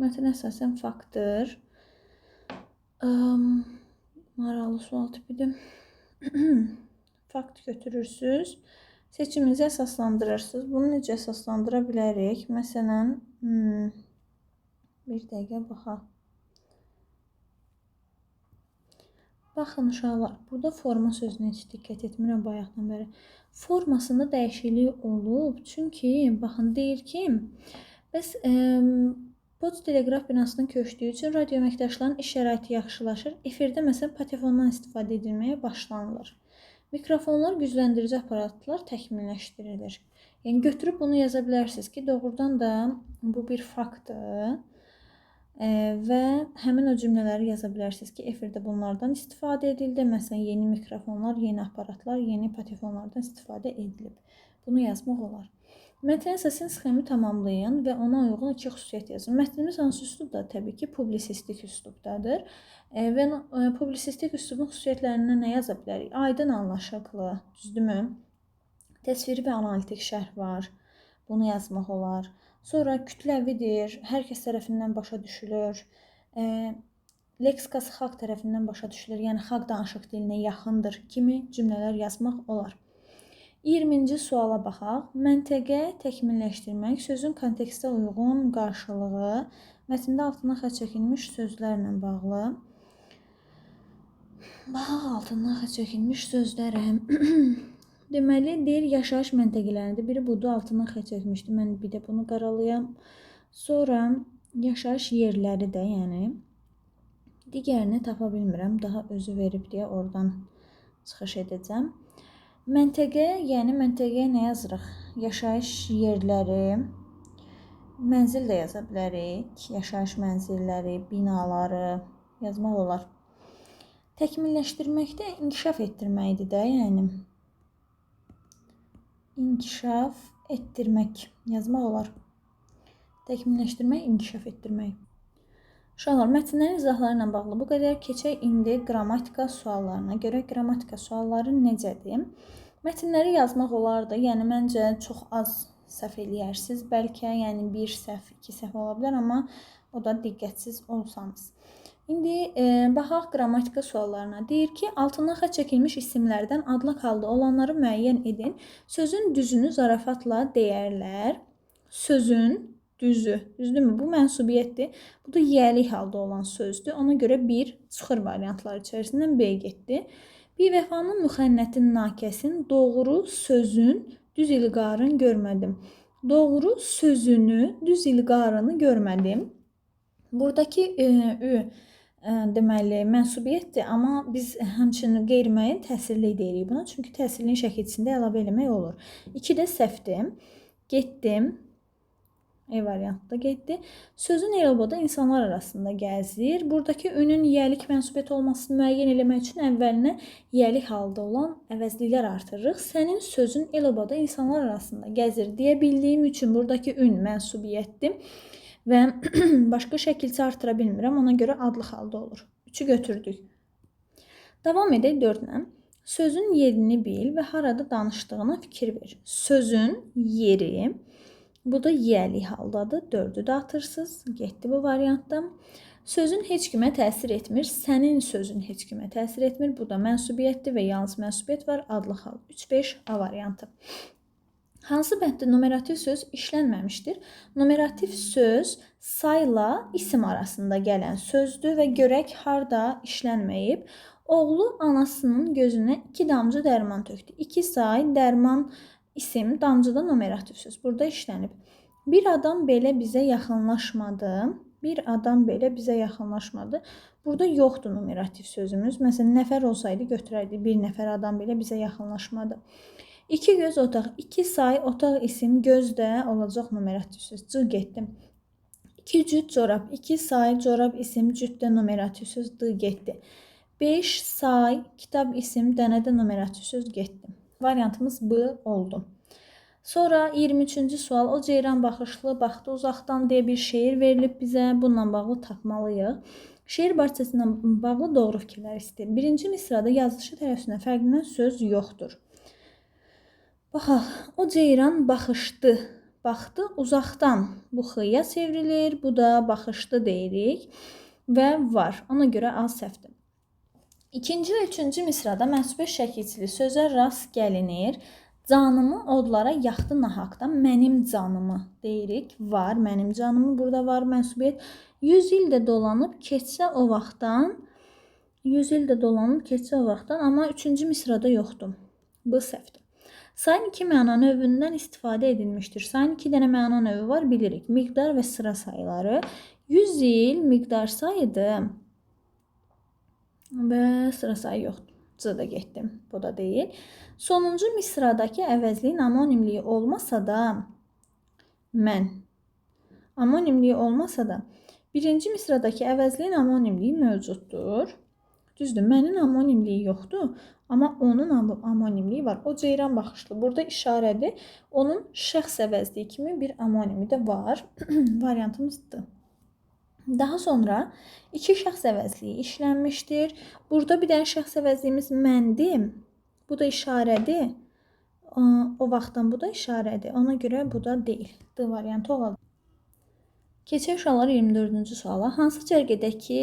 Mətn əsasən faktdır. Maraqlı sual tipidir. Fakt götürürsünüz. Seçiminizi əsaslandırırsınız. Bunu necə əsaslandıra bilərik? Məsələn, bir dəqiqə baxaq. Baxın uşaqlar, burada forma sözünə heç diqqət etmirəm bayaqdan bəri. Formasında dəyişiklik olub. Çünki baxın deyir ki, bəs poçt teleqraf binasının köçdüyü üçün radio əməkdaşlarının iş şəraiti yaxşılaşır. Efirdə məsələn patefondan istifadə edilməyə başlanılır. Mikrofonlar, gücləndirici aparatlar təkmilləşdirilir. Yəni götürüb bunu yaza bilərsiniz ki, doğrudan da bu bir faktdır və həmin o cümlələri yaza bilərsiniz ki, efirdə bunlardan istifadə edildi. Məsələn, yeni mikrofonlar, yeni aparatlar, yeni patefonlardan istifadə edilib. Bunu yazmaq olar. Mətn əsasən sxemi tamamlayın və ona uyğun iki xüsusiyyət yazın. Mətnimiz hansı üslubda? Təbii ki, publisistik üslubdadır. Və publisistik üslubun xüsusiyyətlərindən nə yaza bilərik? Aydın, anlaşıqlı, düzdürmü? Təsviri və analitik şərh var. Bunu yazmaq olar. Sonra kütləvidir, hər kəs tərəfindən başa düşülür. Leksikası xalq tərəfindən başa düşülür, yəni xalq danışıq dilinə yaxındır kimi cümlələr yazmaq olar. 20-ci suala baxaq. Məntəqə təkmilləşdirmək, sözün kontekstə uyğun qarşılığı, mətndə altından xətt çəkilmiş sözlərlə bağlı. Baxaq altından xətt çəkilmiş sözlərə. Deməli, deyir yaşayış məntəqələrində. Biri budur, altından xətt çəkmişdi. Mən bir də bunu qaralayam. Sonra yaşayış yerləri də, yəni. Digərini tapa bilmirəm. Daha özü verib deyə oradan çıxış edəcəm. Məntəqə, yəni məntəqəyə nə yazırıq? Yaşayış yerləri, mənzil də yaza bilərik. Yaşayış mənzilləri, binaları yazmaq olar. Təkmilləşdirməkdə inkişaf etdirməkdir də, yəni. İnkişaf etdirmək yazmaq olar. Təkmilləşdirmək, inkişaf etdirmək. Uşaqlar, mətnlərin izahları ilə bağlı bu qədər. Keçək indi qrammatika suallarına. Görək qrammatika sualları necədir? Mətnləri yazmaq olardı. Yəni məncə çox az səhv eləyərsiniz. Bəlkə yəni 1 səhv, 2 səhv ola bilər, amma o da diqqətsiz olsanız. İndi baxaq qrammatika suallarına. Deyir ki, altından xətt çəkilmiş isimlərdən adlıq halda olanları müəyyən edin. Sözün düzünü zarafatla deyərlər. Sözün düzü, düzdürmü? Bu mənsubiyyətdir. Bu da yiyəlik halda olan sözdür. Ona görə bir çıxır variantlar içərisindən B getdi. Bivəfanın müxənnətin nakəsin doğru sözün düz ilqarın görmədim. Doğru sözünü düz ilqarını görmədim. Buradakı ü deməli mənsubiyyətdir, amma biz həmçinin qeyri-müəyyən təsirli deyirik buna. Çünki təsirlinin şəkilçisində əlavə eləmək olur. 2 də səhvdir. Getdim. E variantda getdi. Sözün el-obada insanlar arasında gəzir. Buradakı ünün yiyəlik mənsubiyyət olmasını müəyyən eləmək üçün əvvəlinə yiyəlik halda olan əvəzliklər artırırıq. Sənin sözün el-obada insanlar arasında gəzir deyə bildiyim üçün buradakı ün mənsubiyyətdir və başqa şəkilçi artıra bilmirəm. Ona görə adlıq halda olur. 3-ü götürdük. Davam edək 4-lə. Sözün yerini bil və harada danışdığına fikir ver. Sözün yeri, bu da yiyəlik haldadır. 4-ü də atırsınız. Getdi bu variantda. Sözün heç kimə təsir etmir. Sənin sözün heç kimə təsir etmir. Bu da mənsubiyyətdir və yalnız mənsubiyyət var. Adlıq hal. 3-5 A variantı. Hansı bənddə numerativ söz işlənməmişdir? Numerativ söz sayla isim arasında gələn sözdür və görək harda işlənməyib. Oğlu anasının gözünə 2 damcı dərman tökdü. 2 say dərman isim, damcıda numerativ söz. Burada işlənib. Bir adam belə bizə yaxınlaşmadı. Bir adam belə bizə yaxınlaşmadı. Burada yoxdur numerativ sözümüz. Məsələn, nəfər olsaydı götürərdik. Bir nəfər adam belə bizə yaxınlaşmadı. 2 göz otaq, 2 say otaq isim, gözdə olacaq numerativ söz. C getdim. 2 cüt corab, 2 say corab isim, cütdə numerativ söz. D getdi. 5 say kitab isim, dənədə numerativ söz getdi. Variantımız B oldu. Sonra 23-cü sual. O ceyran baxışlı, baxdı uzaqdan deyə bir şeir verilib bizə. Bununla bağlı tapmalıyıq. Şeir barçasına bağlı doğru fikirlər istəyir. Birinci misrada yazılışı tərəfindən fərqlənən söz yoxdur. Baxaq, o ceyran baxışdı. Baxdı uzaqdan. Bu xıya çevrilir. Bu da baxışdı deyirik. Və var. Ona görə A səhvdir. İkinci və üçüncü misrada mənsubə şəkilçili sözə rast gəlinir. Canımı odlara yaxdı nahaqdan, mənim canımı deyirik. Var, mənim canımı burada var mənsubiyyət. 100 il də dolanıb keçsə o vaxtdan, 100 il də dolanıb keçsə o vaxtdan, amma üçüncü misrada yoxdur. Bu səhvdir. Sayın 2 məna növündən istifadə edilmişdir. Sayın 2 dənə məna növü var, bilirik. Miqdar və sıra sayıları. 100 il miqdar sayıdır və sıra sayı yoxdur. C da getdim. Bu da deyil. Sonuncu misradakı əvəzliyin amonimliyi olmasa da, amonimliyi olmasa da, birinci misradakı əvəzliyin amonimliyi mövcuddur. Düzdür, mənin amonimliyi yoxdur, amma onun amonimliyi var. O ceyran baxışlı. Burada işarədir. Onun şəxs əvəzliyi kimi bir amonimi də var. Variantımızdır. Daha sonra iki şəxs əvəzliyi işlənmişdir. Burada bir dənə şəxs əvəzliyimiz məndim. Bu da işarədir. O vaxtdan bu da işarədir. Ona görə bu da deyil. D variantı olar. Keçək uşaqlar 24-cü suala. Hansı cərgədəki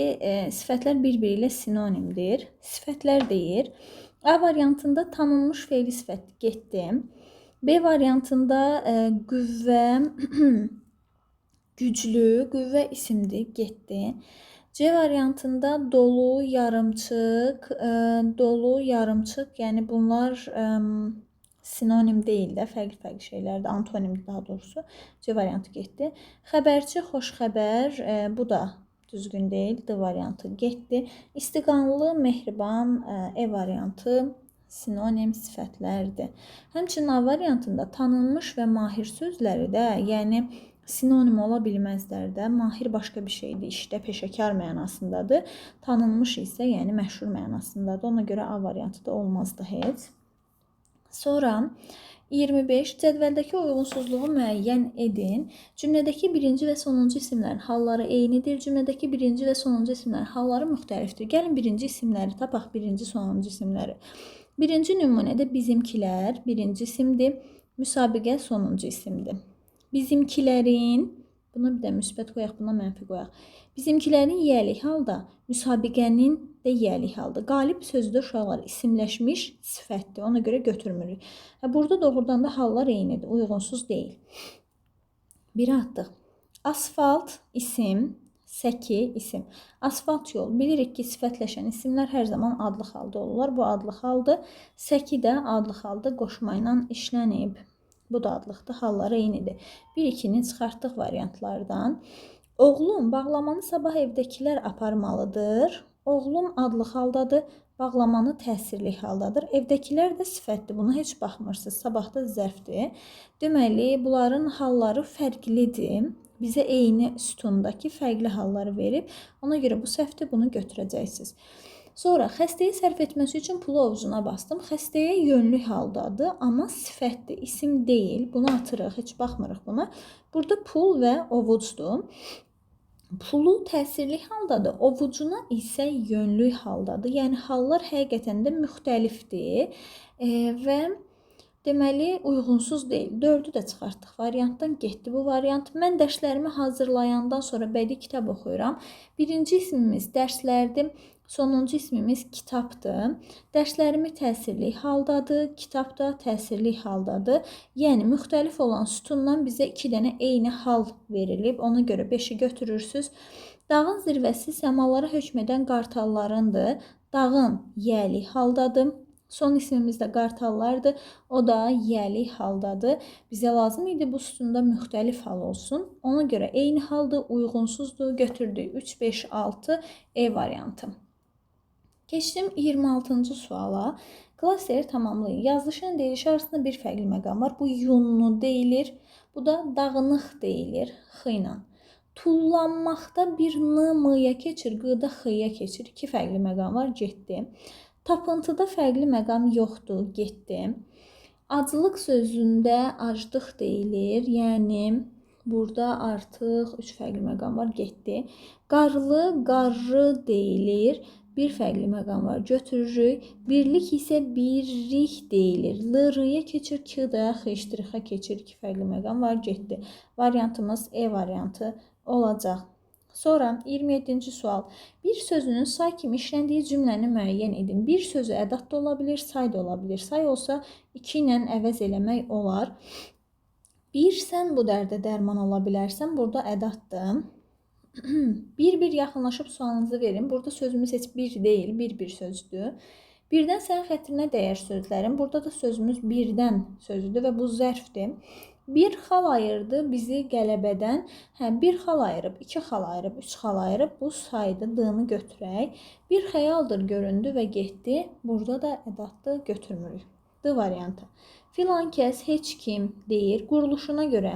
sifətlər bir-biri ilə sinonimdir? Sifətlər deyir. A variantında tanınmış fe'li sifət getdi. B variantında qüvvə, güclü, qüvvə isimdir, getdi. C variantında dolu, yarımçıq, yəni bunlar sinonim deyil də, fərqli şeylərdir, antonimdir daha doğrusu. C variantı getdi. Xəbərçi, xoş xəbər, bu da düzgün deyil, D variantı getdi. İstiqanlı, mehriban, E variantı sinonim sifətlərdir. Həmçinin A variantında tanınmış və mahir sözləri də, yəni sinonim ola bilməzlər də. Mahir başqa bir şeydir, işdə peşəkar mənasındadır. Tanınmış isə, yəni məşhur mənasındadır. Ona görə A variantı da olmazdı heç. Sonra 25. Cədvəldəki uyğunsuzluğu müəyyən edin. Cümlədəki birinci və sonuncu isimlərin halları eynidir. Cümlədəki birinci və sonuncu isimlərin halları müxtəlifdir. Gəlin birinci isimləri tapaq, birinci, sonuncu isimləri. Birinci nümunədə bizimkilər birinci isimdir. Müsabiqə sonuncu isimdir. Bizimkilərin, buna bir də müsbət qoyaq, buna mənfi qoyaq. Bizimkilərin yiyəlik halda, müsabiqənin də yiyəlik halda. Qalib sözdə uşaqlar isimləşmiş sifətdir. Ona görə götürmürük. Burada doğrudan da hallar eynidir, uyğunsuz deyil. Biri atdıq. Asfalt isim, səki isim. Asfalt yol. Bilirik ki, sifətləşən isimlər hər zaman adlı halda olurlar. Bu adlı haldır. Səki də adlı halda qoşma ilə işlənib. Bu da adlıqdır, halları eynidir. 1-2-ni çıxartdıq variantlardan. Oğlum, bağlamanı sabah evdəkilər aparmalıdır. Oğlum adlı haldadır, bağlamanı təsirli haldadır. Evdəkilər də sifətdir, buna heç baxmırsınız. Sabahda zərfdir. Deməli, bunların halları fərqlidir. Bizə eyni sütundakı fərqli halları verib. Ona görə bu səhvdir, bunu götürəcəksiniz. Sonra xəstəyə sərf etməsi üçün pulu ovucuna bastım. Xəstəyə yönlü haldadır, amma sifətdir, isim deyil. Bunu atırıq, heç baxmırıq buna. Burada pul və ovucdur. Pulu təsirli haldadır, ovucuna isə yönlü haldadır. Yəni hallar həqiqətən də müxtəlifdir və deməli uyğunsuz deyil. 4-ü də çıxartdıq. Variantdan getdi bu variant. Mən dərslərimi hazırlayandan sonra bədii kitab oxuyuram. Birinci ismimiz dərslərdir. Sonuncu ismimiz kitabdır. Dərslərimi təsirli haldadır, kitab da təsirli haldadır. Yəni, müxtəlif olan sütundan bizə 2 dənə eyni hal verilib. Ona görə 5-i götürürsünüz. Dağın zirvəsi səmalara hökm edən qartallarındır. Dağın yəli haldadır. Son ismimiz də qartallardır. O da yəli haldadır. Bizə lazım idi bu sütunda müxtəlif hal olsun. Ona görə eyni haldır, uyğunsuzdur. Götürdük 3, 5, 6 E variantı. Keçdim 26-cı suala. Klaster tamamlayın. Yazılışın deyilişi arasında bir fərqli məqam var. Bu yunlu deyilir. Bu da dağınıq deyilir. X ilə. Tullanmaqda bir n, m-ya keçir, qıda x-ya keçir. İki fərqli məqam var, getdi. Tapıntıda fərqli məqam yoxdur, getdi. Aclıq sözündə aclıq deyilir. Yəni, burada artıq 3 fərqli məqam var, getdi. Qarlı, qarı deyilir. Bir fərqli məqam var, götürürük. Birlik isə birlik deyilir. L-rıya keçir, k-da, x-ştirixə keçir. İki fərqli məqam var, getdi. Variantımız E variantı olacaq. Sonra 27-ci sual. Bir sözünün say kimi işləndiyi cümləni müəyyən edin. Bir sözü ədat da ola bilir, say da ola bilir. Say olsa 2 ilə əvəz eləmək olar. Bir sən bu dərdə dərman ola bilərsən. Burada ədatdır. Bir yaxınlaşıb sualınızı verin. Burada sözümüz heç bir deyil, bir sözdür. Birdən sənin xətrinə dəyər sözlərim. Burada da sözümüz birdən sözüdür və bu zərfdir. Bir xal ayırdı bizi qələbədən. Bir xal ayırıb, 2 xal ayırıb, 3 xal ayırıb. Bu saydı, d-nı götürək. Bir xəyaldır göründü və getdi. Burada da ədatdır, götürmürük. D variantı. Filan kəs heç kim deyir. Quruluşuna görə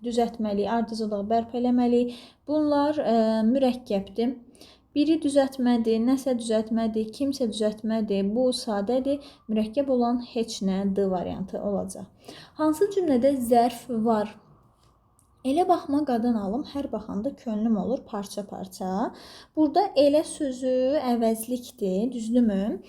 düzəltməli, ardıcılıq bərpa eləməli. Bunlar mürəkkəbdir. Biri düzəltmədi, nəsə düzəltmədi, kimsə düzəltmədi. Bu sadədir. Mürəkkəb olan heç nə D variantı olacaq. Hansı cümlədə zərf var? Elə baxma qadan alım, hər baxanda könlüm olur parça-parça. Burada elə sözü əvəzlikdir, düzdürmü?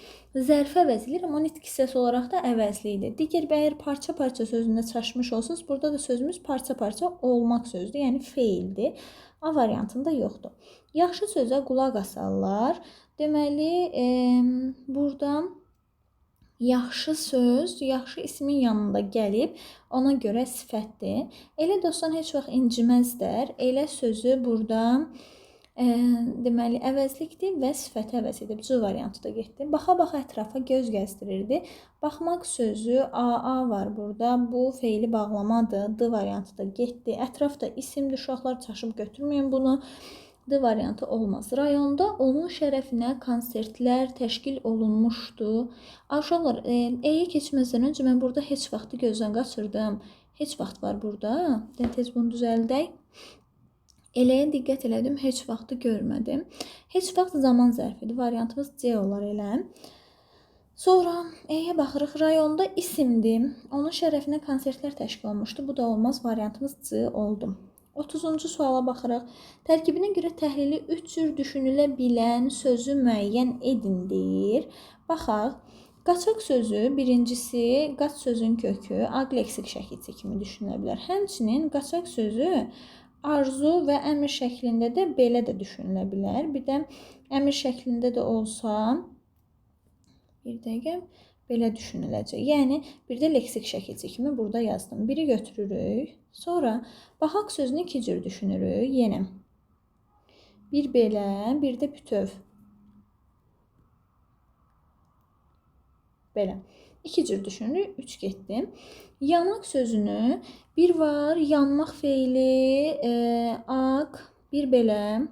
Zərfə əvəzlidir, amma nitq hissəsi olaraq da əvəzlidir. Digər əgər parça-parça sözündə çaşmış olsunuz, burada da sözümüz parça-parça olmaq sözdür, yəni feildir. A variantında yoxdur. Yaxşı sözə qulaq asarlar. Deməli, burada yaxşı söz, yaxşı ismin yanında gəlib, ona görə sifətdir. Elə dostlar heç vaxt inciməzlər. Elə sözü burada deməli əvəzlikdir və sifəti əvəz edib. C variantı da getdi. Baxa-baxa ətrafa göz gəzdirirdi. Baxmaq sözü AA var burada. Bu feili bağlamadır. D variantı da getdi. Ətrafda isimdir. Uşaqlar çaşıb götürməyin bunu. D variantı olmaz. Rayonda onun şərəfinə konsertlər təşkil olunmuşdu. Uşaqlar, E-yə keçməzdən öncə mən burada heç vaxtı gözdən qaçırdım. Heç vaxt var burada. Tez bunu düzəldək. Eləyə diqqət elədim, heç vaxtı görmədim. Heç vaxt zaman zərfidir. Variantımız C olar elə. Sonra E-yə baxırıq. Rayonda isimdir. Onun şərəfinə konsertlər təşkil olunmuşdu. Bu da olmaz. Variantımız C oldu. 30-cu suala baxırıq. Tərkibinə görə təhlili 3 cür düşünülə bilən sözü müəyyən edin deyir. Baxaq. Qaçaq sözü birincisi qaç sözün kökü aqleksik şəkilçi kimi düşünülə bilər. Həmçinin qaçaq sözü arzu və əmr şəklində də belə də düşünülə bilər. Bir də əmr şəklində də olsa bir dəqiqə belə düşünüləcək. Yəni, bir də leksik şəkilçi kimi burada yazdım. Biri götürürük. Sonra baxaq sözünü 2 cür düşünürük. Yenə. Bir belə, bir də bütöv. Belə. 2 cür düşünürük. 3 getdi. Yanaq sözünü bir var, yanmaq feili, aq, bir belə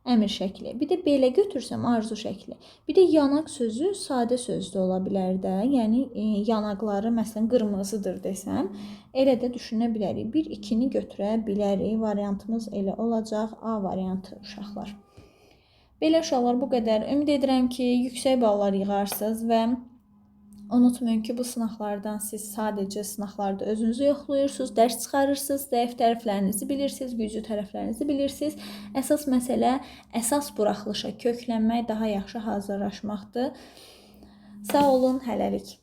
əmr şəkli. Bir də belə götürsəm arzu şəkli. Bir də yanaq sözü sadə söz də ola bilər də. Yəni yanaqları məsələn qırmızıdır desəm, elə də düşünə bilərik. 1-2-ni götürə bilərik. Variantımız elə olacaq. A variantı uşaqlar. Belə uşaqlar bu qədər. Ümid edirəm ki, yüksək ballar yığarsınız və unutmayın ki, bu sınaqlardan siz sadəcə sınaqlarda özünüzü yoxlayırsınız, dərs çıxarırsınız, zəif tərəflərinizi bilirsiniz, güclü tərəflərinizi bilirsiniz. Əsas məsələ əsas buraxılışa köklənmək, daha yaxşı hazırlaşmaqdır. Sağ olun, hələlik.